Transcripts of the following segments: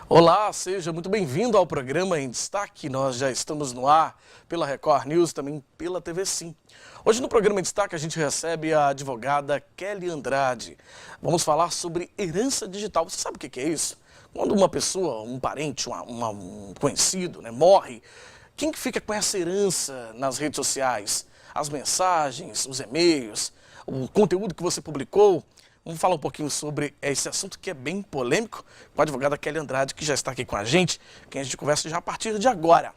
Olá, seja muito bem-vindo ao programa Em Destaque. Nós já estamos no ar pela Record News, também pela TV Sim. Hoje no programa Em Destaque a gente recebe a advogada Kelly Andrade. Vamos falar sobre herança digital. Você sabe o que é isso? Quando uma pessoa, um parente, um conhecido, morre, quem que fica com essa herança nas redes sociais? As mensagens, os e-mails, o conteúdo que você publicou? Vamos falar um pouquinho sobre esse assunto que é bem polêmico com a advogada Kelly Andrade, que já está aqui com a gente, que a gente conversa já a partir de agora.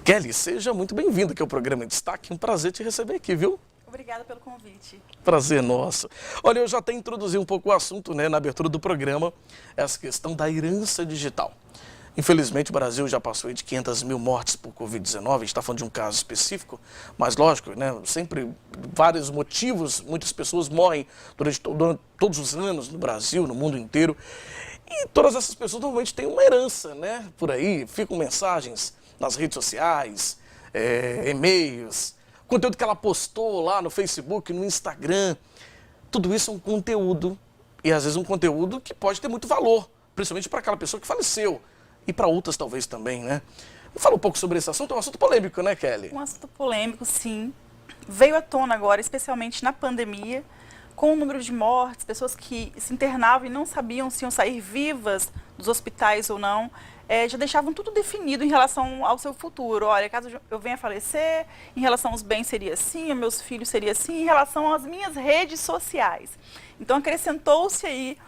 Kelly, seja muito bem-vinda aqui ao programa Em Destaque. Um prazer te receber aqui, viu? Obrigada pelo convite. Prazer nosso. Olha, eu já até introduzi um pouco o assunto, na abertura do programa, essa questão da herança digital. Infelizmente, o Brasil já passou de 500 mil mortes por Covid-19, a gente está falando de um caso específico, mas lógico, sempre vários motivos, muitas pessoas morrem durante todos os anos no Brasil, no mundo inteiro, e todas essas pessoas normalmente têm uma herança, por aí, ficam mensagens nas redes sociais, e-mails, conteúdo que ela postou lá no Facebook, no Instagram, tudo isso é um conteúdo, e às vezes um conteúdo que pode ter muito valor, principalmente para aquela pessoa que faleceu. E para outras talvez também, Fala um pouco sobre esse assunto, é um assunto polêmico, Kelly? Um assunto polêmico, sim. Veio à tona agora, especialmente na pandemia, com o número de mortes, pessoas que se internavam e não sabiam se iam sair vivas dos hospitais ou não, já deixavam tudo definido em relação ao seu futuro. Olha, caso eu venha a falecer, em relação aos bens seria assim, aos meus filhos seria assim, em relação às minhas redes sociais. Então acrescentou-se aí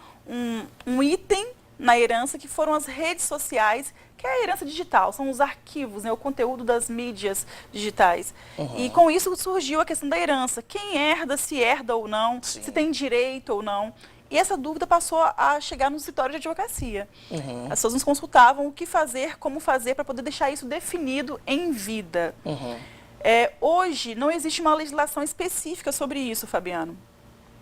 um item na herança, que foram as redes sociais, que é a herança digital, são os arquivos, o conteúdo das mídias digitais. Uhum. E com isso surgiu a questão da herança, quem herda, se herda ou não, sim, se tem direito ou não. E essa dúvida passou a chegar no escritório de advocacia. Uhum. As pessoas nos consultavam o que fazer, como fazer, para poder deixar isso definido em vida. Uhum. Hoje não existe uma legislação específica sobre isso, Fabiano.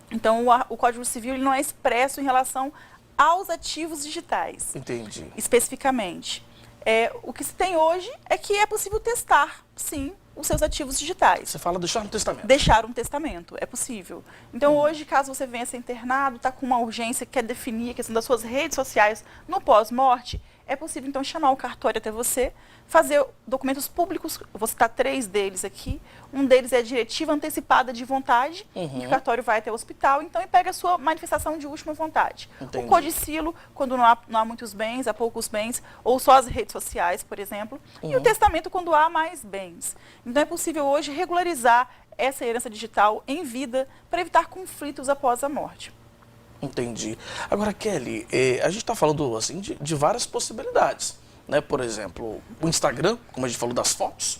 Então o Código Civil ele não é expresso em relação aos ativos digitais. Entendi. Especificamente. O que se tem hoje é que é possível testar, sim, os seus ativos digitais. Você fala deixar um testamento. Deixar um testamento, é possível. Então, hoje, caso você venha ser internado, está com uma urgência, quer definir a questão das suas redes sociais no pós-morte, é possível, então, chamar o cartório até você, fazer documentos públicos, vou citar 3 deles aqui. Um deles é a diretiva antecipada de vontade, uhum, e o cartório vai até o hospital, então, e pega a sua manifestação de última vontade. Entendi. O codicilo, quando não há muitos bens, há poucos bens, ou só as redes sociais, por exemplo. Uhum. E o testamento, quando há mais bens. Então, é possível hoje regularizar essa herança digital em vida para evitar conflitos após a morte. Entendi. Agora, Kelly, a gente está falando assim, de várias possibilidades. Por exemplo, o Instagram, como a gente falou das fotos,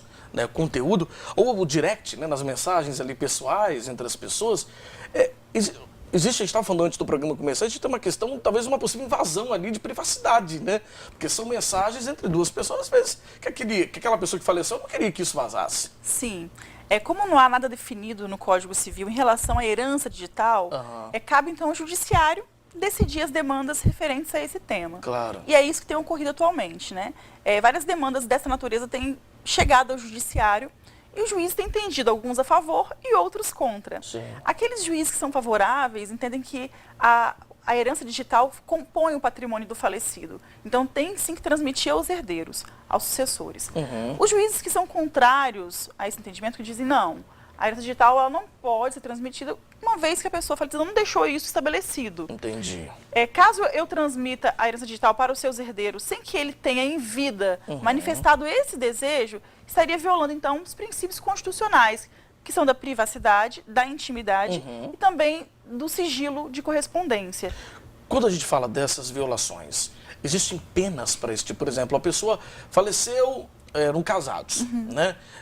conteúdo, ou o direct, nas mensagens ali pessoais entre as pessoas. Existe, a gente estava falando antes do programa começar, a gente tem uma questão, talvez uma possível invasão ali de privacidade, Porque são mensagens entre duas pessoas, às vezes, que aquela pessoa que faleceu não queria que isso vazasse. Sim. Como não há nada definido no Código Civil em relação à herança digital, uhum, cabe então ao judiciário decidir as demandas referentes a esse tema. Claro. E é isso que tem ocorrido atualmente, várias demandas dessa natureza têm chegado ao judiciário e o juiz tem entendido alguns a favor e outros contra. Sim. Aqueles juízes que são favoráveis entendem que a herança digital compõe o patrimônio do falecido. Então, tem sim que transmitir aos herdeiros, aos sucessores. Uhum. Os juízes que são contrários a esse entendimento, que dizem, não, a herança digital ela não pode ser transmitida uma vez que a pessoa falecida não deixou isso estabelecido. Entendi. Caso eu transmita a herança digital para os seus herdeiros sem que ele tenha em vida, uhum, manifestado esse desejo, estaria violando, então, os princípios constitucionais, que são da privacidade, da intimidade, uhum, e também do sigilo de correspondência. Quando a gente fala dessas violações, existem penas para esse tipo? Por exemplo, a pessoa faleceu, eram casados, uhum,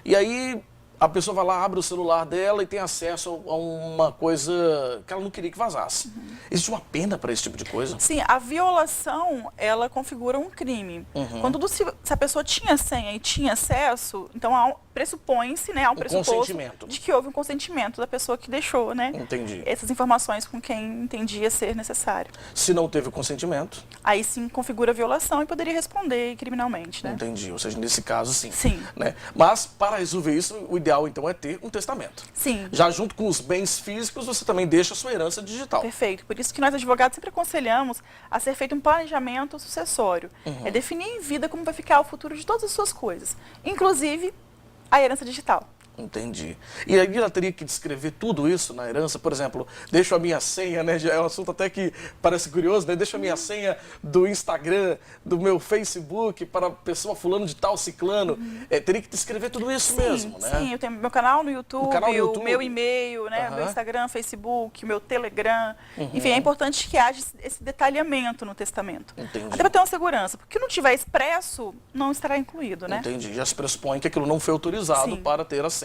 E aí a pessoa vai lá, abre o celular dela e tem acesso a uma coisa que ela não queria que vazasse. Uhum. Existe uma pena para esse tipo de coisa? Sim, a violação, ela configura um crime. Uhum. Quando se a pessoa tinha senha e tinha acesso, então pressupõe-se, né, há um pressuposto consentimento. de que houve um consentimento da pessoa que deixou, né, Entendi. essas informações com quem entendia ser necessário. Se não teve o consentimento, Aí sim configura violação e poderia responder criminalmente, né? entendi. Ou seja, nesse caso, sim. Sim. Né? Mas, para resolver isso, o ideal, então, é ter um testamento. Sim. Já junto com os bens físicos, você também deixa a sua herança digital. Perfeito. Por isso que nós, advogados, sempre aconselhamos a ser feito um planejamento sucessório. É definir em vida como vai ficar o futuro de todas as suas coisas, inclusive a herança digital. Entendi. E aí ela teria que descrever tudo isso na herança? Por exemplo, deixo a minha senha, né? É um assunto até que parece curioso, né? Deixo a minha senha do Instagram, do meu Facebook para a pessoa fulano de tal, ciclano. Teria que descrever tudo isso mesmo, né? Sim, eu tenho meu canal no YouTube, o meu e-mail, né? Meu Aham. Instagram, Facebook, meu Telegram. Enfim, é importante que haja esse detalhamento no testamento. Entendi. Até para ter uma segurança, porque não tiver expresso, não estará incluído, né? Entendi. Já se pressupõe que aquilo não foi autorizado Sim. para ter acesso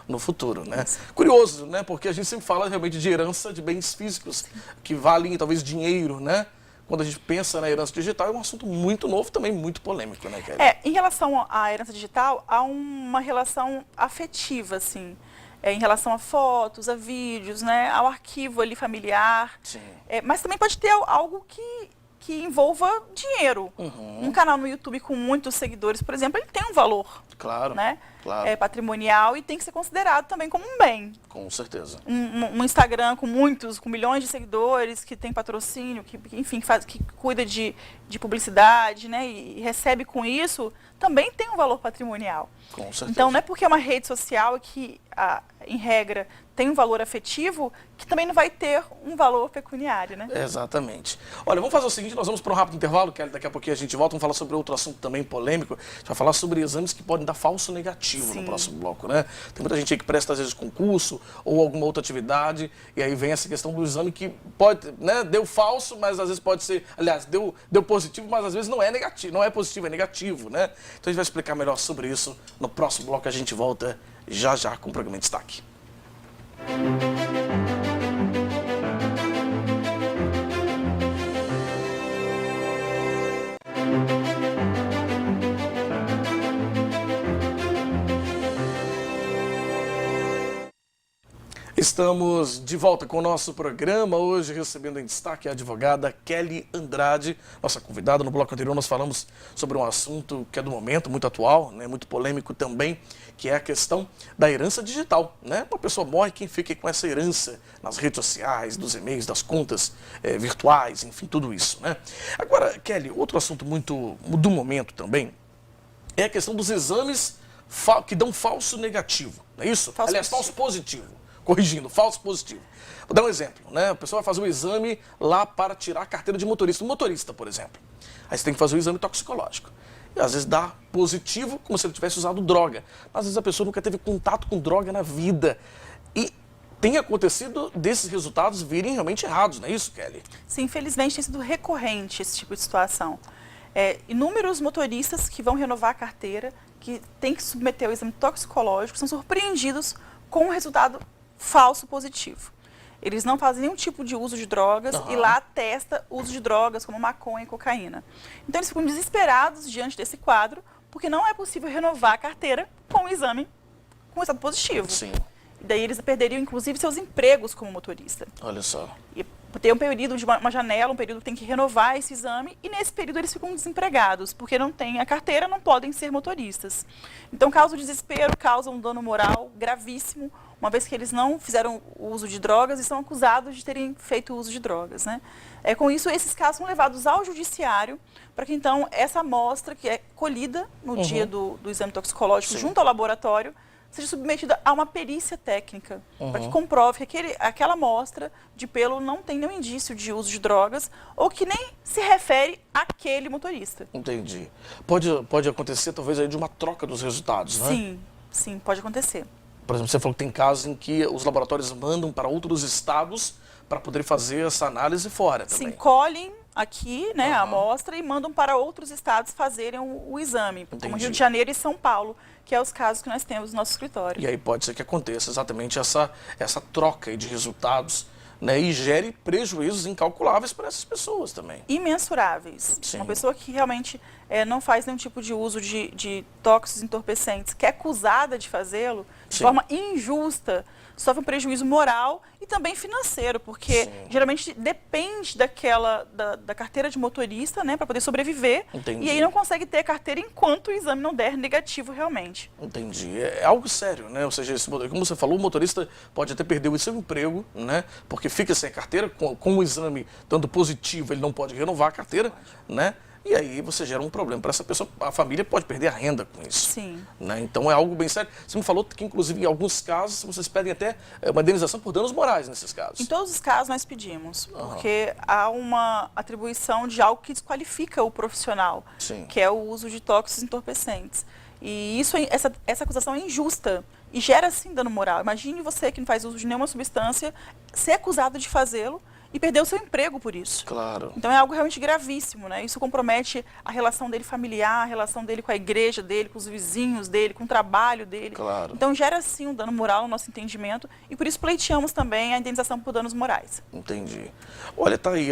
no futuro, né? Curioso, né? Porque a gente sempre fala realmente de herança de bens físicos, que valem talvez dinheiro, né? Quando a gente pensa na herança digital, é um assunto muito novo, também muito polêmico, né, Kelly? Em relação à herança digital, há uma relação afetiva, assim, em relação a fotos, a vídeos, né, ao arquivo ali familiar. Sim. Mas também pode ter algo que envolva dinheiro. Um canal no YouTube com muitos seguidores, por exemplo, ele tem um valor, Claro, né, claro. Patrimonial e tem que ser considerado também como um bem. Com certeza. Um Instagram com milhões de seguidores, que tem patrocínio, que enfim, que cuida de publicidade, né, e recebe com isso, também tem um valor patrimonial. Com certeza. Então, não é porque é uma rede social que, em regra, tem um valor afetivo, que também não vai ter um valor pecuniário, né? Exatamente. Olha, vamos fazer o seguinte, nós vamos para um rápido intervalo, Kelly, daqui a pouquinho a gente volta, vamos falar sobre outro assunto também polêmico, a gente vai falar sobre exames que podem dar falso negativo Sim. no próximo bloco, né? Tem muita gente aí que presta, às vezes, concurso ou alguma outra atividade, e aí vem essa questão do exame que pode, né, deu falso, mas às vezes pode ser, aliás, deu positivo, mas às vezes não é negativo, não é positivo, é negativo, né? Então a gente vai explicar melhor sobre isso no próximo bloco, a gente volta já já com o programa em destaque. Estamos de volta com o nosso programa, hoje recebendo em destaque a advogada Kelly Andrade, nossa convidada. No bloco anterior nós falamos sobre um assunto que é do momento, muito atual, né, muito polêmico também, que é a questão da herança digital, né? Uma pessoa morre, quem fica com essa herança nas redes sociais, dos e-mails, das contas virtuais, enfim, tudo isso, né? Agora, Kelly, outro assunto muito do momento também é a questão dos exames que dão falso negativo, não é isso? Aliás, falso positivo. Corrigindo, falso positivo. Vou dar um exemplo, né? A pessoa vai fazer o exame lá para tirar a carteira de motorista. Um motorista, por exemplo. Aí você tem que fazer o exame toxicológico. E às vezes dá positivo, como se ele tivesse usado droga. Mas às vezes a pessoa nunca teve contato com droga na vida. E tem acontecido desses resultados virem realmente errados, não é isso, Kelly? Sim, infelizmente tem sido recorrente esse tipo de situação. Inúmeros motoristas que vão renovar a carteira, que têm que submeter ao exame toxicológico, são surpreendidos com o resultado falso positivo. Eles não fazem nenhum tipo de uso de drogas e lá atesta uso de drogas como maconha e cocaína. Então eles ficam desesperados diante desse quadro, porque não é possível renovar a carteira com o exame com resultado positivo. Sim. E daí eles perderiam inclusive seus empregos como motorista. Olha só. E tem um período de uma janela, um período que tem que renovar esse exame e nesse período eles ficam desempregados, porque não têm a carteira, não podem ser motoristas. Então causa o desespero, causa um dano moral gravíssimo, uma vez que eles não fizeram uso de drogas e são acusados de terem feito uso de drogas, né? Com isso, esses casos são levados ao judiciário para que então essa amostra que é colhida no dia do exame toxicológico junto ao laboratório seja submetida a uma perícia técnica, para que comprove que aquela amostra de pelo não tem nenhum indício de uso de drogas ou que nem se refere àquele motorista. Entendi. Pode acontecer talvez aí de uma troca dos resultados, né? Sim, sim, pode acontecer. Por exemplo, você falou que tem casos em que os laboratórios mandam para outros estados para poder fazer essa análise fora também. Sim, colhem aqui, né, a amostra e mandam para outros estados fazerem o exame, como Rio de Janeiro e São Paulo, que é os casos que nós temos no nosso escritório. E aí pode ser que aconteça exatamente essa troca aí de resultados né, e gere prejuízos incalculáveis para essas pessoas também. Imensuráveis. Sim. Uma pessoa que realmente não faz nenhum tipo de uso de tóxicos entorpecentes, que é acusada de fazê-lo de Sim. forma injusta, sofre um prejuízo moral e também financeiro, porque Sim. geralmente depende da carteira de motorista, né, para poder sobreviver. Entendi. E aí não consegue ter a carteira enquanto o exame não der negativo realmente. Entendi. É algo sério, né? Ou seja, como você falou, o motorista pode até perder o seu emprego, né? Porque fica sem a carteira, com o exame dando positivo, ele não pode renovar a carteira, né? E aí você gera um problema para essa pessoa, a família pode perder a renda com isso. Sim. Né? Então é algo bem sério. Você me falou que, inclusive, em alguns casos, vocês pedem até uma indenização por danos morais nesses casos. Em todos os casos nós pedimos, porque há uma atribuição de algo que desqualifica o profissional, Sim. que é o uso de tóxicos entorpecentes. E essa acusação é injusta e gera, sim, dano moral. Imagine você que não faz uso de nenhuma substância ser acusado de fazê-lo e perder o seu emprego por isso. Claro. Então é algo realmente gravíssimo, né? Isso compromete a relação dele familiar, a relação dele com a igreja dele, com os vizinhos dele, com o trabalho dele. Claro. Então gera sim um dano moral no nosso entendimento e por isso pleiteamos também a indenização por danos morais. Entendi. Olha, tá aí,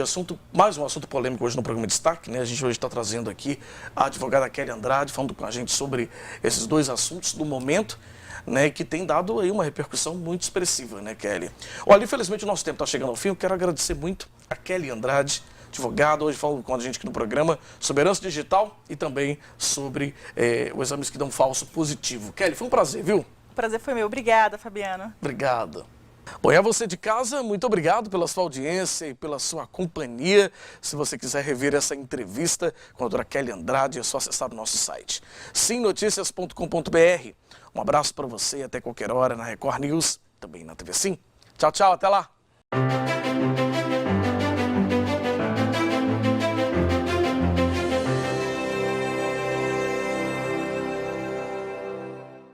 mais um assunto polêmico hoje no programa Destaque, né? A gente hoje está trazendo aqui a advogada Kelly Andrade, falando com a gente sobre esses dois assuntos do momento, né, que tem dado aí uma repercussão muito expressiva, né, Kelly? Olha, infelizmente o nosso tempo está chegando ao fim. Eu quero agradecer muito a Kelly Andrade, advogada, hoje falando com a gente aqui no programa sobre herança digital e também sobre os exames que dão falso positivo. Kelly, foi um prazer, viu? O prazer foi meu. Obrigada, Fabiano. Obrigado. Bom, e a você de casa, muito obrigado pela sua audiência e pela sua companhia. Se você quiser rever essa entrevista com a doutora Kelly Andrade, é só acessar o nosso site, simnoticias.com.br. Um abraço para você e até qualquer hora na Record News, também na TV Sim. Tchau, tchau, até lá.